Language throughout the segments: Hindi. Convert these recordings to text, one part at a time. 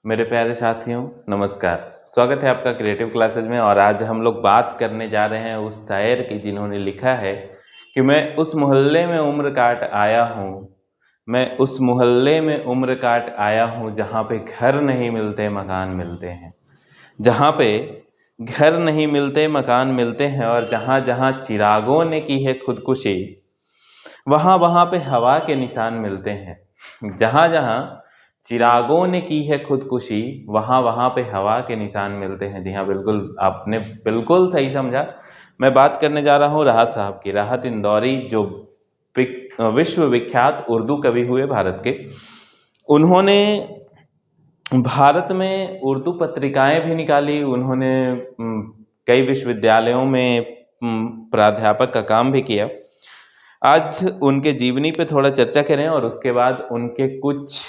मेरे प्यारे साथियों, नमस्कार। स्वागत है आपका क्रिएटिव क्लासेज में। और आज हम लोग बात करने जा रहे हैं उस शायर की जिन्होंने लिखा है कि मैं उस मोहल्ले में उम्र काट आया हूँ। मैं उस मोहल्ले में उम्र काट आया हूँ जहाँ पे घर नहीं मिलते मकान मिलते हैं। जहाँ पे घर नहीं मिलते मकान मिलते हैं और जहाँ जहाँ चिरागों ने की है खुदकुशी, वहाँ वहाँ पे हवा के निशान मिलते हैं। जहाँ जहाँ चिरागों ने की है खुदकुशी, वहाँ वहाँ पे हवा के निशान मिलते हैं। जी हाँ, बिल्कुल आपने बिल्कुल सही समझा। मैं बात करने जा रहा हूँ राहत साहब की। राहत इंदौरी जो विश्व विख्यात उर्दू कवि हुए भारत के। उन्होंने भारत में उर्दू पत्रिकाएं भी निकाली। उन्होंने कई विश्वविद्यालयों में प्राध्यापक का काम भी किया। आज उनके जीवनी पे थोड़ा चर्चा करें और उसके बाद उनके कुछ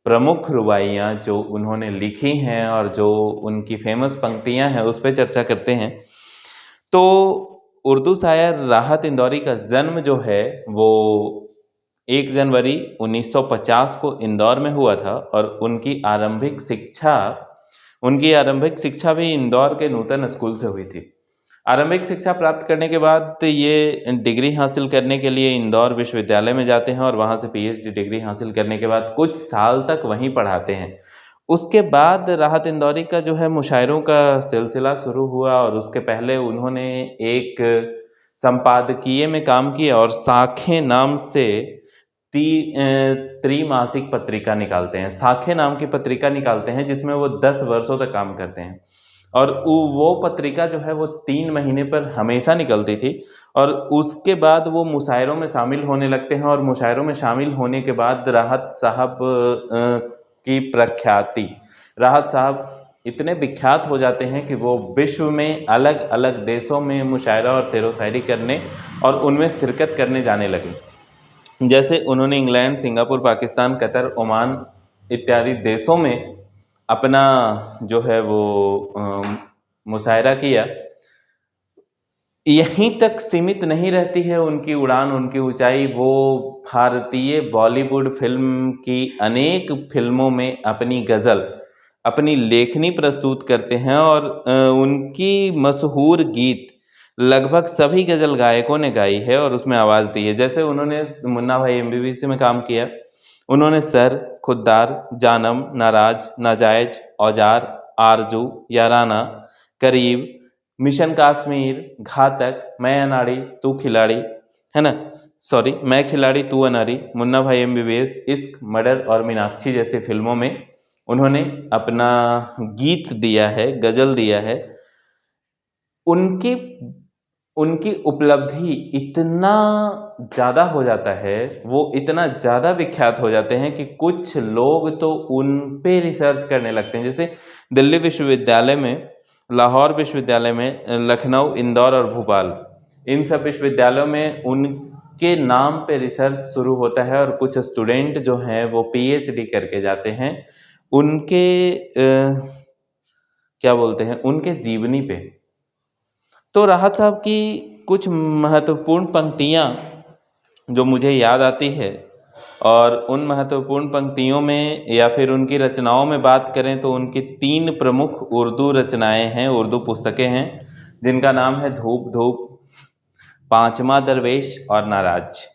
प्रमुख रुबाइयाँ जो उन्होंने लिखी हैं और जो उनकी फेमस पंक्तियाँ हैं उस पर चर्चा करते हैं। तो उर्दू शायर राहत इंदौरी का जन्म जो है वो 1 जनवरी 1950 को इंदौर में हुआ था और उनकी आरंभिक शिक्षा भी इंदौर के नूतन स्कूल से हुई थी। आरंभिक शिक्षा प्राप्त करने के बाद ये डिग्री हासिल करने के लिए इंदौर विश्वविद्यालय में जाते हैं और वहाँ से पीएचडी डिग्री हासिल करने के बाद कुछ साल तक वहीं पढ़ाते हैं। उसके बाद राहत इंदौरी का जो है मुशायरों का सिलसिला शुरू हुआ और उसके पहले उन्होंने एक संपादकीय में काम किया और साखें नाम से त्रैमासिक पत्रिका निकालते हैं। साखें नाम की पत्रिका निकालते हैं जिसमें वो 10 वर्षों तक काम करते हैं। और वो पत्रिका जो है वो 3 महीने पर हमेशा निकलती थी। और उसके बाद वो मुशायरों में शामिल होने लगते हैं और मुशायरों में शामिल होने के बाद राहत साहब की प्रख्याति, राहत साहब इतने विख्यात हो जाते हैं कि वो विश्व में अलग अलग देशों में मुशायरा और शेरो शायरी करने और उनमें शिरकत करने जाने लगे। जैसे उन्होंने England, Singapore, Pakistan, Qatar, Oman इत्यादि देशों में अपना जो है वो मुशायरा किया। यहीं तक सीमित नहीं रहती है उनकी उड़ान, उनकी ऊंचाई। वो भारतीय बॉलीवुड फिल्म की अनेक फिल्मों में अपनी गज़ल, अपनी लेखनी प्रस्तुत करते हैं और उनकी मशहूर गीत लगभग सभी गज़ल गायकों ने गाई है और उसमें आवाज़ दी है। जैसे उन्होंने मुन्ना भाई एमबीबीएस में काम किया। उन्होंने सर, खुद्दार, जानम, नाराज, नाजायज, औजार, आरजू, याराना, करीब, मिशन काश्मीर, घातक, मैं अनाड़ी तू खिलाड़ी, है ना, सॉरी, मैं खिलाड़ी तू अनाड़ी, मुन्ना भाई एमबीबीएस, इश्क, मर्डर और मीनाक्षी जैसी फिल्मों में उन्होंने अपना गीत दिया है, गजल दिया है। उनकी उनकी उपलब्धि इतना ज़्यादा हो जाता है, वो इतना ज़्यादा विख्यात हो जाते हैं कि कुछ लोग तो उन पे रिसर्च करने लगते हैं। जैसे दिल्ली विश्वविद्यालय में, लाहौर विश्वविद्यालय में, लखनऊ, इंदौर और भोपाल, इन सब विश्वविद्यालयों में उनके नाम पे रिसर्च शुरू होता है और कुछ स्टूडेंट जो हैं वो पीएचडी करके जाते हैं उनके क्या बोलते हैं, उनके जीवनी पे। तो राहत साहब की कुछ महत्वपूर्ण पंक्तियाँ जो मुझे याद आती है, और उन महत्वपूर्ण पंक्तियों में या फिर उनकी रचनाओं में बात करें तो उनकी 3 प्रमुख उर्दू रचनाएं हैं, उर्दू पुस्तकें हैं, जिनका नाम है धूप धूप, पांचवा दरवेश और नाराज।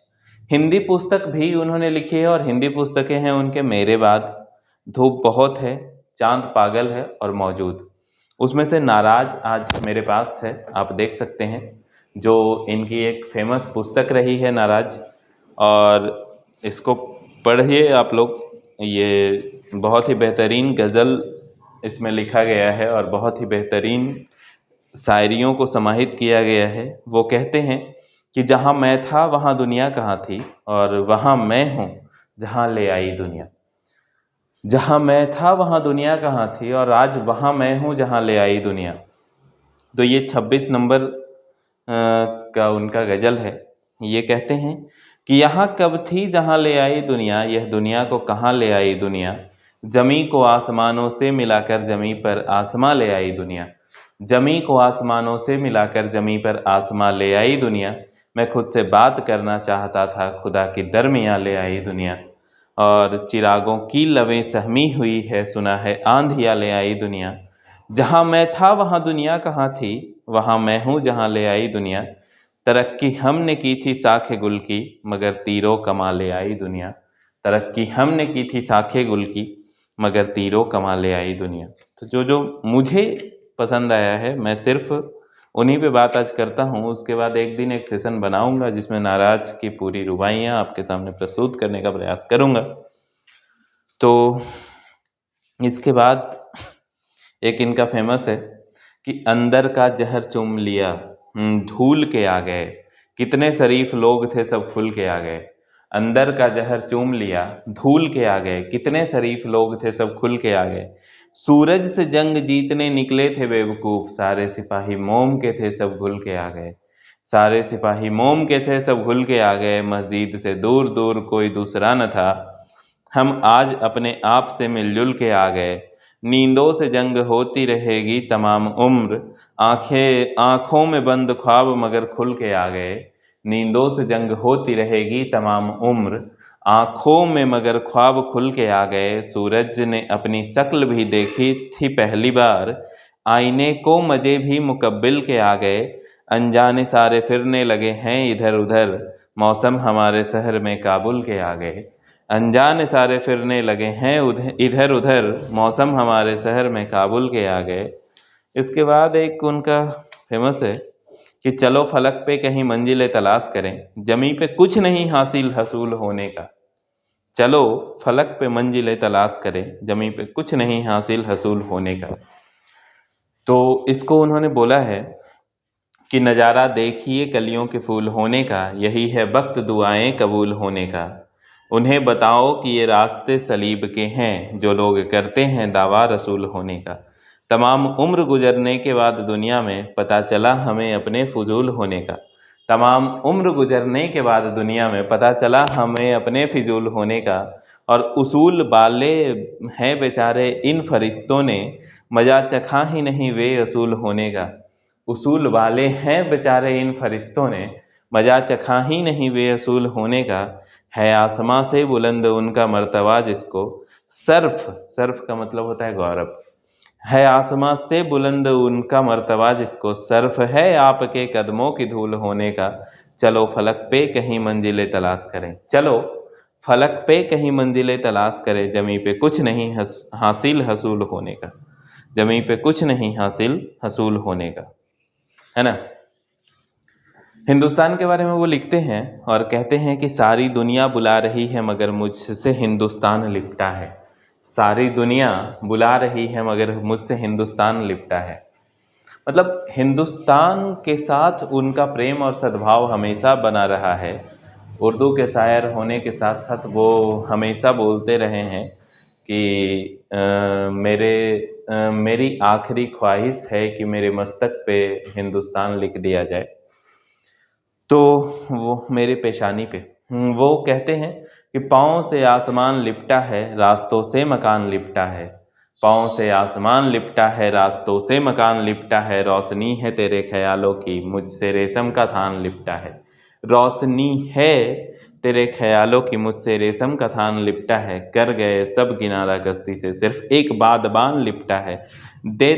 हिंदी पुस्तक भी उन्होंने लिखी है और हिंदी पुस्तकें हैं उनके मेरे बाद, धूप बहुत है, चांद पागल है और मौजूद। उसमें से नाराज आज मेरे पास है, आप देख सकते हैं, जो इनकी एक फेमस पुस्तक रही है नाराज। और इसको पढ़िए आप लोग। ये बहुत ही बेहतरीन गज़ल इसमें लिखा गया है और बहुत ही बेहतरीन शायरियों को समाहित किया गया है। वो कहते हैं कि जहाँ मैं था वहाँ दुनिया कहाँ थी, और वहाँ मैं हूँ जहाँ ले आई दुनिया। जहाँ मैं था वहाँ दुनिया कहाँ थी और आज वहाँ मैं हूँ जहाँ ले आई दुनिया। तो ये 26 नंबर का उनका गज़ल है। ये कहते हैं कि यहाँ कब थी जहाँ ले आई दुनिया, यह दुनिया को कहाँ ले आई दुनिया। जमी को आसमानों से मिलाकर जमी पर आसमां ले आई दुनिया। जमी को आसमानों से मिलाकर जमी पर आसमां ले आई दुनिया। मैं खुद से बात करना चाहता था, खुदा की दरमियाँ ले आई दुनिया। और चिरागों की लवें सहमी हुई है, सुना है आंधियाँ ले आई दुनिया। जहाँ मैं था वहाँ दुनिया कहाँ थी, वहाँ मैं हूँ जहाँ ले आई दुनिया। तरक्की हमने की थी साखे गुल की, मगर तीरों कमा ले आई दुनिया। तरक्की हमने की थी साखे गुल की, मगर तीरों कमा ले आई दुनिया। तो जो जो मुझे पसंद आया है मैं सिर्फ उन्हीं पे बात आज करता हूँ। उसके बाद एक दिन एक सेशन बनाऊंगा जिसमें नाराज की पूरी रुबाइयाँ आपके सामने प्रस्तुत करने का प्रयास करूंगा। तो इसके बाद एक इनका फेमस है कि अंदर का जहर चूम लिया, धूल के आ गए, कितने शरीफ लोग थे सब खुल के आ गए। अंदर का जहर चूम लिया, धूल के आ गए, कितने शरीफ लोग थे सब खुल के आ गए। सूरज से जंग जीतने निकले थे बेवकूफ, सारे सिपाही मोम के थे सब घुल के आ गए। सारे सिपाही मोम के थे सब घुल के आ गए, मस्जिद से दूर दूर कोई दूसरा न था। हम आज अपने आप से मिलजुल के आ गए। नींदों से जंग होती रहेगी तमाम उम्र, आंखों में बंद ख्वाब मगर खुल के आ गए। नींदों से जंग होती रहेगी तमाम उम्र, आंखों में मगर ख्वाब खुल के आ गए। सूरज ने अपनी शक्ल भी देखी थी पहली बार, आईने को मजे भी मुकब्बिल के आ गए। अनजाने सारे फिरने लगे हैं इधर उधर, मौसम हमारे शहर में काबुल के आ गए। अनजाने सारे फिरने लगे हैं इधर उधर, मौसम हमारे शहर में काबुल के आ गए। इसके बाद एक उनका फेमस है कि चलो फलक पे कहीं मंजिलें तलाश करें, जमी पे कुछ नहीं हासिल हसूल होने का। चलो फलक पे मंजिलें तलाश करें, जमी पे कुछ नहीं हासिल हसूल होने का। तो इसको उन्होंने बोला है कि नज़ारा देखिए कलियों के फूल होने का, यही है वक्त दुआएं कबूल होने का। उन्हें बताओ कि ये रास्ते सलीब के हैं, जो लोग करते हैं दावा रसूल होने का। तमाम उम्र गुजरने के बाद दुनिया में पता चला हमें अपने फजूल होने का। तमाम उम्र गुजरने के बाद दुनिया में पता चला हमें अपने फिजूल होने का। और उसूल वाले हैं बेचारे इन फरिश्तों ने, मजा चखा ही नहीं वे असूल होने का। उसूल वाले हैं बेचारे इन फरिश्तों ने, मजा चखा ही नहीं वे असूल होने का। है आसमां से बुलंद उनका मर्तबा जिसको, सर्फ सर्फ का मतलब होता है गौरव। है आसमां से बुलंद उनका मर्तबा जिसको, सर्फ है आपके कदमों की धूल होने का। चलो फलक पे कहीं मंजिलें तलाश करें, चलो फलक पे कहीं मंजिलें तलाश करें, जमी पे कुछ नहीं हासिल हसूल होने का। जमी पे कुछ नहीं हासिल हसूल होने का, है ना। हिंदुस्तान के बारे में वो लिखते हैं और कहते हैं कि सारी दुनिया बुला रही है मगर मुझसे हिंदुस्तान लिपटा है। सारी दुनिया बुला रही है मगर मुझसे हिंदुस्तान लिपटा है। मतलब हिंदुस्तान के साथ उनका प्रेम और सद्भाव हमेशा बना रहा है। उर्दू के शायर होने के साथ साथ वो हमेशा बोलते रहे हैं कि मेरी आखिरी ख्वाहिश है कि मेरे मस्तक पे हिंदुस्तान लिख दिया जाए। तो वो मेरे पेशानी पे, वो कहते हैं कि पाँव से आसमान लिपटा है, रास्तों से मकान लिपटा है। पाँव से आसमान लिपटा है, रास्तों से मकान लिपटा है। रोशनी है तेरे ख्यालों की, मुझसे रेशम का थान लिपटा है। रोशनी है तेरे ख्यालों की, मुझसे रेशम का थान लिपटा है। कर गए सब किनारा कश्ती से, सिर्फ एक बादबान लिपटा है। दे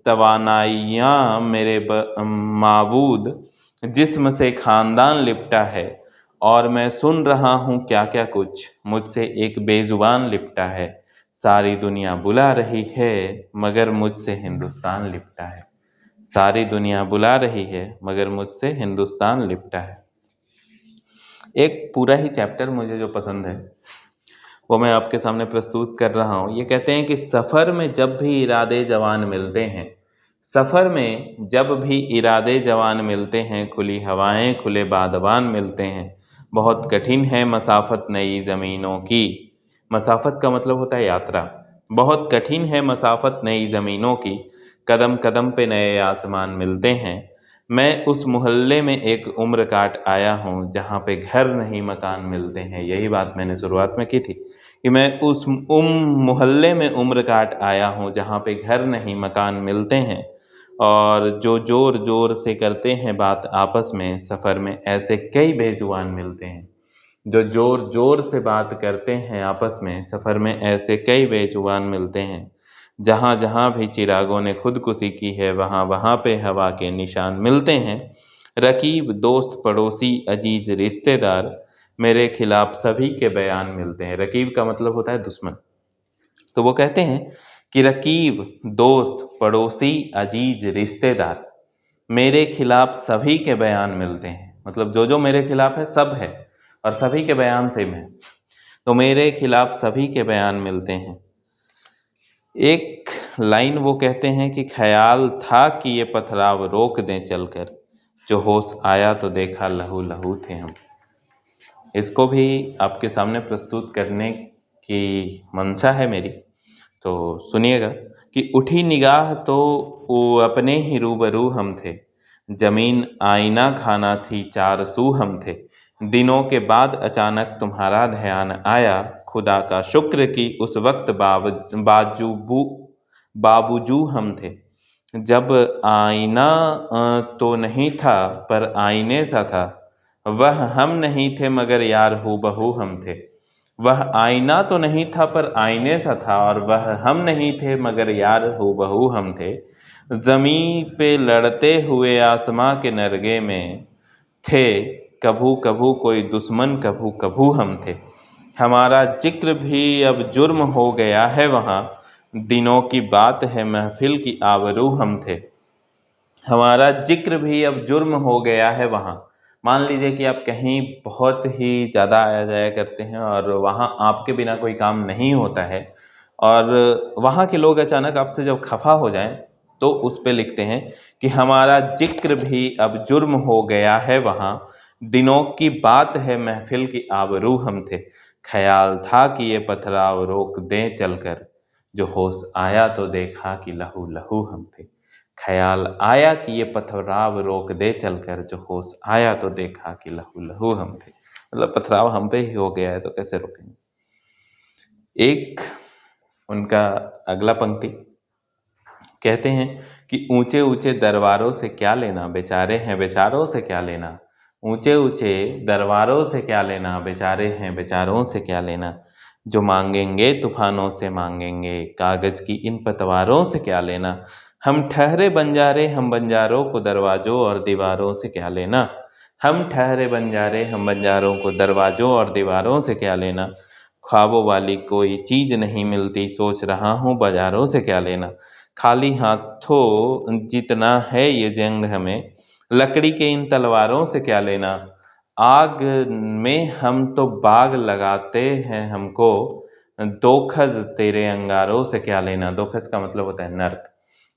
तवानाइयाँ मेरे माबूद, जिस्म से खानदान लिपटा है। और मैं सुन रहा हूँ क्या क्या कुछ, मुझसे एक बेजुबान लिपटा है। सारी दुनिया बुला रही है मगर मुझसे हिंदुस्तान लिपटा है। सारी दुनिया बुला रही है मगर मुझसे हिंदुस्तान लिपटा है। एक पूरा ही चैप्टर मुझे जो पसंद है वो मैं आपके सामने प्रस्तुत कर रहा हूँ। ये कहते हैं कि सफ़र में जब भी इरादे जवान मिलते हैं, सफ़र में जब भी इरादे जवान मिलते हैं, खुली हवाएं खुले बादबान मिलते हैं। बहुत कठिन है मसाफत नई ज़मीनों की। मसाफत का मतलब होता है यात्रा। बहुत कठिन है मसाफत नई ज़मीनों की, कदम कदम पे नए आसमान मिलते हैं। मैं उस मोहल्ले में एक उम्र काट आया हूँ जहाँ पे घर नहीं मकान मिलते हैं। यही बात मैंने शुरुआत में की थी कि मैं उस मोहल्ले में उम्र काट आया हूँ जहाँ पे घर नहीं मकान मिलते हैं। और जो ज़ोर ज़ोर से करते हैं बात आपस में, सफ़र में ऐसे कई बेजुबान मिलते हैं। जो जोर जोर से बात करते हैं आपस में, सफ़र में ऐसे कई बेजुबान मिलते हैं। जहाँ जहाँ भी चिरागों ने खुदकुशी की है, वहाँ वहाँ पे हवा के निशान मिलते हैं। रकीब, दोस्त, पड़ोसी, अजीज, रिश्तेदार, मेरे खिलाफ सभी के बयान मिलते हैं। रकीब का मतलब होता है दुश्मन। तो वो कहते हैं कि रकीब, दोस्त, पड़ोसी, अजीज, रिश्तेदार, मेरे खिलाफ सभी के बयान मिलते हैं। मतलब जो जो मेरे खिलाफ है सब है, और सभी के बयान सेम है। तो मेरे खिलाफ सभी के बयान मिलते हैं। एक लाइन वो कहते हैं कि ख्याल था कि ये पथराव रोक दें चलकर, जो होश आया तो देखा लहू लहू थे हम। इसको भी आपके सामने प्रस्तुत करने की मंशा है मेरी, तो सुनिएगा कि उठी निगाह तो वो अपने ही रूबरू हम थे। जमीन आईना खाना थी, चार सू हम थे। दिनों के बाद अचानक तुम्हारा ध्यान आया, खुदा का शुक्र कि उस वक्त बाबूजू हम थे। जब आईना तो नहीं था पर आईने सा था, वह हम नहीं थे मगर यार हूबहू हम थे। वह आईना तो नहीं था पर आईने सा था, और वह हम नहीं थे मगर यार हूबहू हम थे। ज़मीं पे लड़ते हुए आसमां के नरगे में थे, कभू कभू कोई दुश्मन, कभू कभू हम थे। हमारा जिक्र भी अब जुर्म हो गया है वहाँ, दिनों की बात है महफिल की आबरू हम थे। हमारा जिक्र भी अब जुर्म हो गया है वहाँ। मान लीजिए कि आप कहीं बहुत ही ज़्यादा आया जाया करते हैं और वहाँ आपके बिना कोई काम नहीं होता है, और वहाँ के लोग अचानक आपसे जब खफा हो जाएं तो उस पे लिखते हैं कि हमारा जिक्र भी अब जुर्म हो गया है वहाँ, दिनों की बात है महफिल की आबरू हम थे। ख्याल था कि ये पथराव रोक दें चलकर, जो होश आया तो देखा कि लहू लहू हम थे। ख्याल आया कि ये पथराव रोक दे चलकर, जो होश आया तो देखा कि लहू लहू हम थे। मतलब पथराव हम पे ही हो गया है तो कैसे रोकेंगे। एक उनका अगला पंक्ति कहते हैं कि ऊंचे ऊंचे दरबारों से क्या लेना, बेचारे हैं बेचारों से क्या लेना। ऊंचे ऊंचे दरबारों से क्या लेना, बेचारे हैं बेचारों से क्या लेना। जो मांगेंगे तूफानों से मांगेंगे, कागज की इन पतवारों से क्या लेना। हम ठहरे बंजारे, हम बंजारों को दरवाजों और दीवारों से क्या लेना। हम ठहरे बंजारे, हम बंजारों को दरवाजों और दीवारों से क्या लेना। ख्वाबों वाली कोई चीज़ नहीं मिलती, सोच रहा हूँ बाजारों से क्या लेना। खाली हाथों जितना है ये जंग हमें, लकड़ी के इन तलवारों से क्या लेना। आग में हम तो बाग लगाते हैं हमको, दो खज तेरे अंगारों से क्या लेना। दो खज का मतलब होता है नर्क।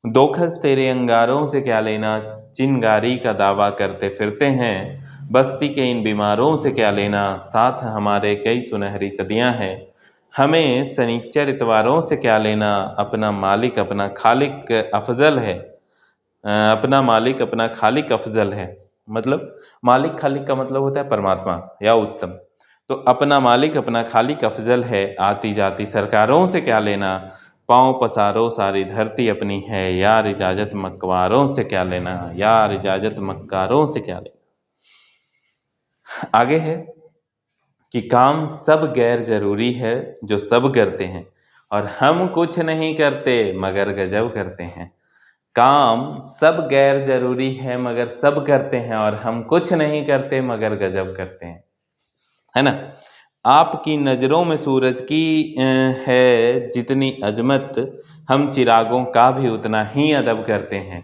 दो खज तेरे अंगारों से क्या लेना, चिनगारी का दावा करते फिरते हैं। बस्ती के इन बीमारों से क्या लेना, साथ हमारे कई सुनहरी सदियां हैं। हमें शनिचर इतवारों से क्या लेना, अपना मालिक अपना खालिक अफजल है। अपना मालिक अपना खालिक अफजल है। मतलब मालिक खालिक का मतलब होता है परमात्मा या उत्तम। तो अपना मालिक अपना खालिक अफजल है, आती जाती सरकारों से क्या लेना। पाँव पसारो सारी धरती अपनी है, यार इजाज़त मक्कारों से क्या लेना, यार इजाज़त मक्कारों से क्या लेना। आगे है कि काम सब गैर जरूरी है जो सब करते हैं, और हम कुछ नहीं करते मगर गजब करते हैं। काम सब गैर जरूरी है मगर सब करते हैं, और हम कुछ नहीं करते मगर गजब करते हैं। है ना। आपकी नज़रों में सूरज की है जितनी अजमत, हम चिरागों का भी उतना ही अदब करते हैं।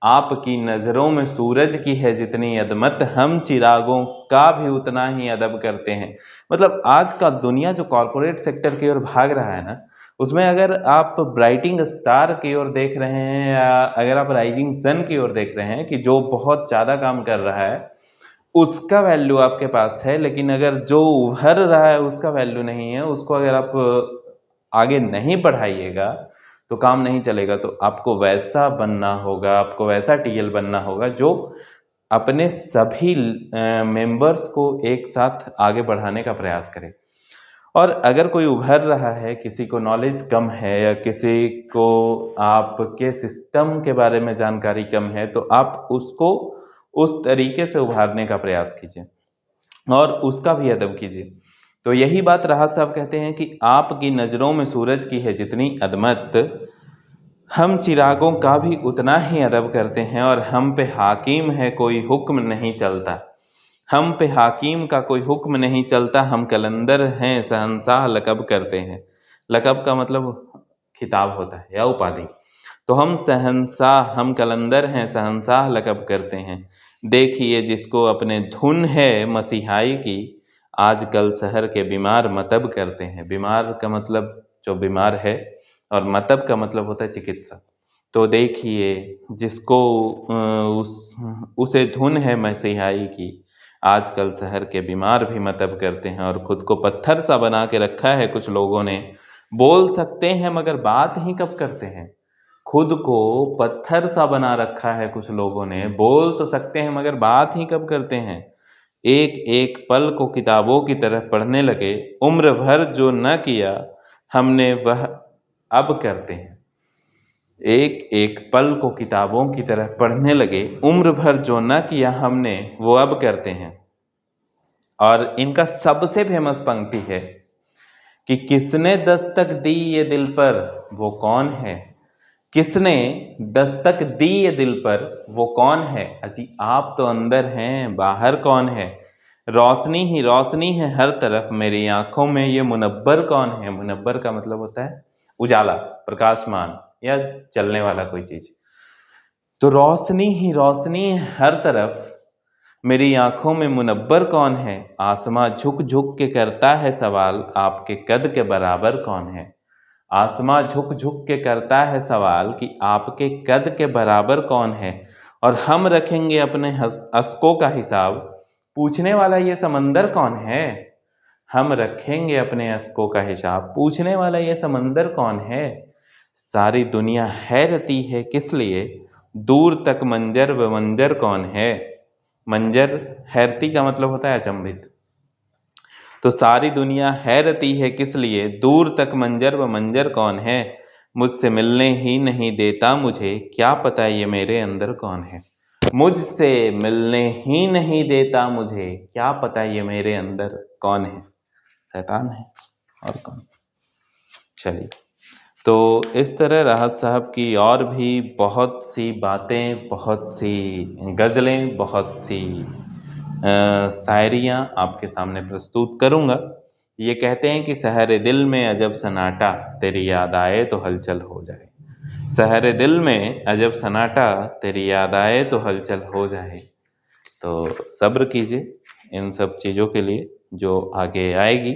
आपकी नज़रों में सूरज की है जितनी अदमत, हम चिरागों का भी उतना ही अदब करते हैं। मतलब आज का दुनिया जो कॉरपोरेट सेक्टर की ओर भाग रहा है ना, उसमें अगर आप ब्राइटिंग स्टार की ओर देख रहे हैं, या अगर आप राइजिंग सन की ओर देख रहे हैं कि जो बहुत ज़्यादा काम कर रहा है, उसका वैल्यू आपके पास है। लेकिन अगर जो उभर रहा है उसका वैल्यू नहीं है, उसको अगर आप आगे नहीं बढ़ाइएगा तो काम नहीं चलेगा। तो आपको वैसा बनना होगा, आपको वैसा टीएल बनना होगा जो अपने सभी मेंबर्स को एक साथ आगे बढ़ाने का प्रयास करे। और अगर कोई उभर रहा है, किसी को नॉलेज कम है, या किसी को आपके सिस्टम के बारे में जानकारी कम है, तो आप उसको उस तरीके से उभारने का प्रयास कीजिए। और उसका भी अदब कीजिए। तो यही बात राहत साहब कहते हैं कि आपकी नज़रों में सूरज की है जितनी अदमत, हम चिरागों का भी उतना ही अदब करते हैं, और हम पे हाकिम है कोई हुक्म नहीं चलता। हम पे हाकिम का कोई हुक्म नहीं चलता, हम कलंदर हैं शहंशाह लक़ब करते हैं। लक़ब का मतलब खिताब होता है या उपाधि। तो हम शहंशाह, हम कलंदर हैं शहंशाह लक़ब करते हैं। देखिए जिसको अपने धुन है मसीहाई की, आजकल शहर के बीमार मतब करते हैं। बीमार का मतलब जो बीमार है, और मतब का मतलब होता है चिकित्सा। तो देखिए जिसको उसे धुन है मसीहाई की, आजकल शहर के बीमार भी मतब करते हैं। और खुद को पत्थर सा बना के रखा है कुछ लोगों ने, बोल सकते हैं मगर बात ही कब करते हैं। खुद को पत्थर सा बना रखा है कुछ लोगों ने, बोल तो सकते हैं मगर बात ही कब करते हैं। एक एक पल को किताबों की तरह पढ़ने लगे, उम्र भर जो न किया हमने वह अब करते हैं। एक एक पल को किताबों की तरह पढ़ने लगे, उम्र भर जो न किया हमने वो अब करते हैं। और इनका सबसे फेमस पंक्ति है कि किसने दस्तक दी ये दिल पर वो कौन है। किसने दस्तक दी ये दिल पर वो कौन है। अजी आप तो अंदर हैं, बाहर कौन है। रोशनी ही रोशनी है हर तरफ, मेरी आंखों में ये मुनब्बर कौन है। मुनब्बर का मतलब होता है उजाला, प्रकाशमान, या चलने वाला कोई चीज। तो रोशनी ही रोशनी है हर तरफ, मेरी आंखों में मुनब्बर कौन है। आसमां झुक झुक के करता है सवाल, आपके कद के बराबर कौन है। आसमां झुक झुक के करता है सवाल कि आपके कद के बराबर कौन है। और हम रखेंगे अपने अश्कों का हिसाब, पूछने वाला ये समंदर कौन है। हम रखेंगे अपने अश्कों का हिसाब, पूछने वाला ये समंदर कौन है। सारी दुनिया हैरती है किस लिए, दूर तक मंजर व मंजर कौन है। मंजर, हैरती का मतलब होता है अचंभित। तो सारी दुनिया हैरती है किस लिए, दूर तक मंजर व मंजर कौन है। मुझसे मिलने ही नहीं देता मुझे, क्या पता ये मेरे अंदर कौन है। मुझसे मिलने ही नहीं देता मुझे, क्या पता ये मेरे अंदर कौन है। शैतान है और कौन। चलिए, तो इस तरह राहत साहब की और भी बहुत सी बातें, बहुत सी गज़लें, बहुत सी शायरियाँ आपके सामने प्रस्तुत करूँगा। ये कहते हैं कि सहरे दिल में अजब सन्नाटा, तेरी याद आए तो हलचल हो जाए। सहरे दिल में अजब सन्नाटा, तेरी याद आए तो हलचल हो जाए। तो सब्र कीजिए इन सब चीज़ों के लिए जो आगे आएगी।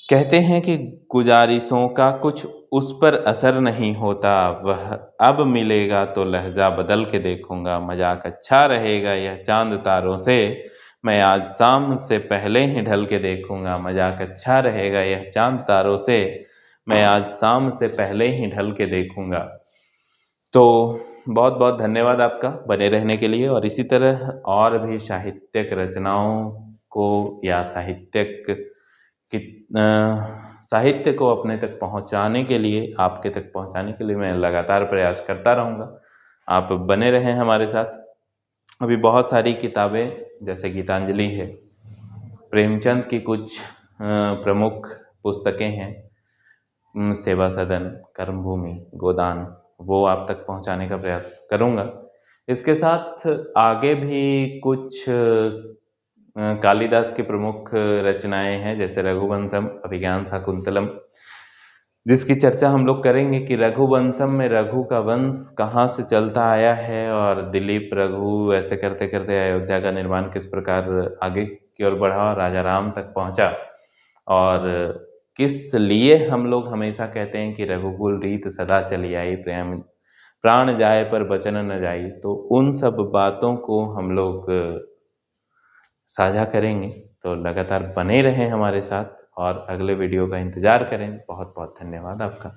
कहते हैं कि गुजारिशों का कुछ उस पर असर नहीं होता, वह अब मिलेगा तो लहजा बदल के देखूंगा। मजाक अच्छा रहेगा यह चांद तारों से, मैं आज शाम से पहले ही ढल के देखूंगा। मजाक अच्छा रहेगा यह चांद तारों से, मैं आज शाम से पहले ही ढल के देखूंगा। तो बहुत बहुत धन्यवाद आपका बने रहने के लिए। और इसी तरह और भी साहित्यिक रचनाओं को या साहित्य को अपने तक पहुंचाने के लिए, आपके तक पहुंचाने के लिए मैं लगातार प्रयास करता रहूँगा। आप बने रहें हमारे साथ। अभी बहुत सारी किताबें जैसे गीतांजलि है, प्रेमचंद की कुछ प्रमुख पुस्तकें हैं, सेवा सदन, कर्मभूमि, गोदान, वो आप तक पहुंचाने का प्रयास करूंगा। इसके साथ आगे भी कुछ कालिदास की प्रमुख रचनाएं हैं जैसे रघुवंशम, अभिज्ञान शाकुंतलम, जिसकी चर्चा हम लोग करेंगे कि रघुवंशम में रघु का वंश कहाँ से चलता आया है, और दिलीप रघु ऐसे करते करते अयोध्या का निर्माण किस प्रकार आगे की ओर बढ़ा, राजा राम तक पहुंचा। और किस लिए हम लोग हमेशा कहते हैं कि रघुकुल रीत सदा चली आई, प्रेम प्राण जाए पर वचन न जाई। तो उन सब बातों को हम लोग साझा करेंगे। तो लगातार बने रहें हमारे साथ और अगले वीडियो का इंतज़ार करें। बहुत बहुत धन्यवाद आपका।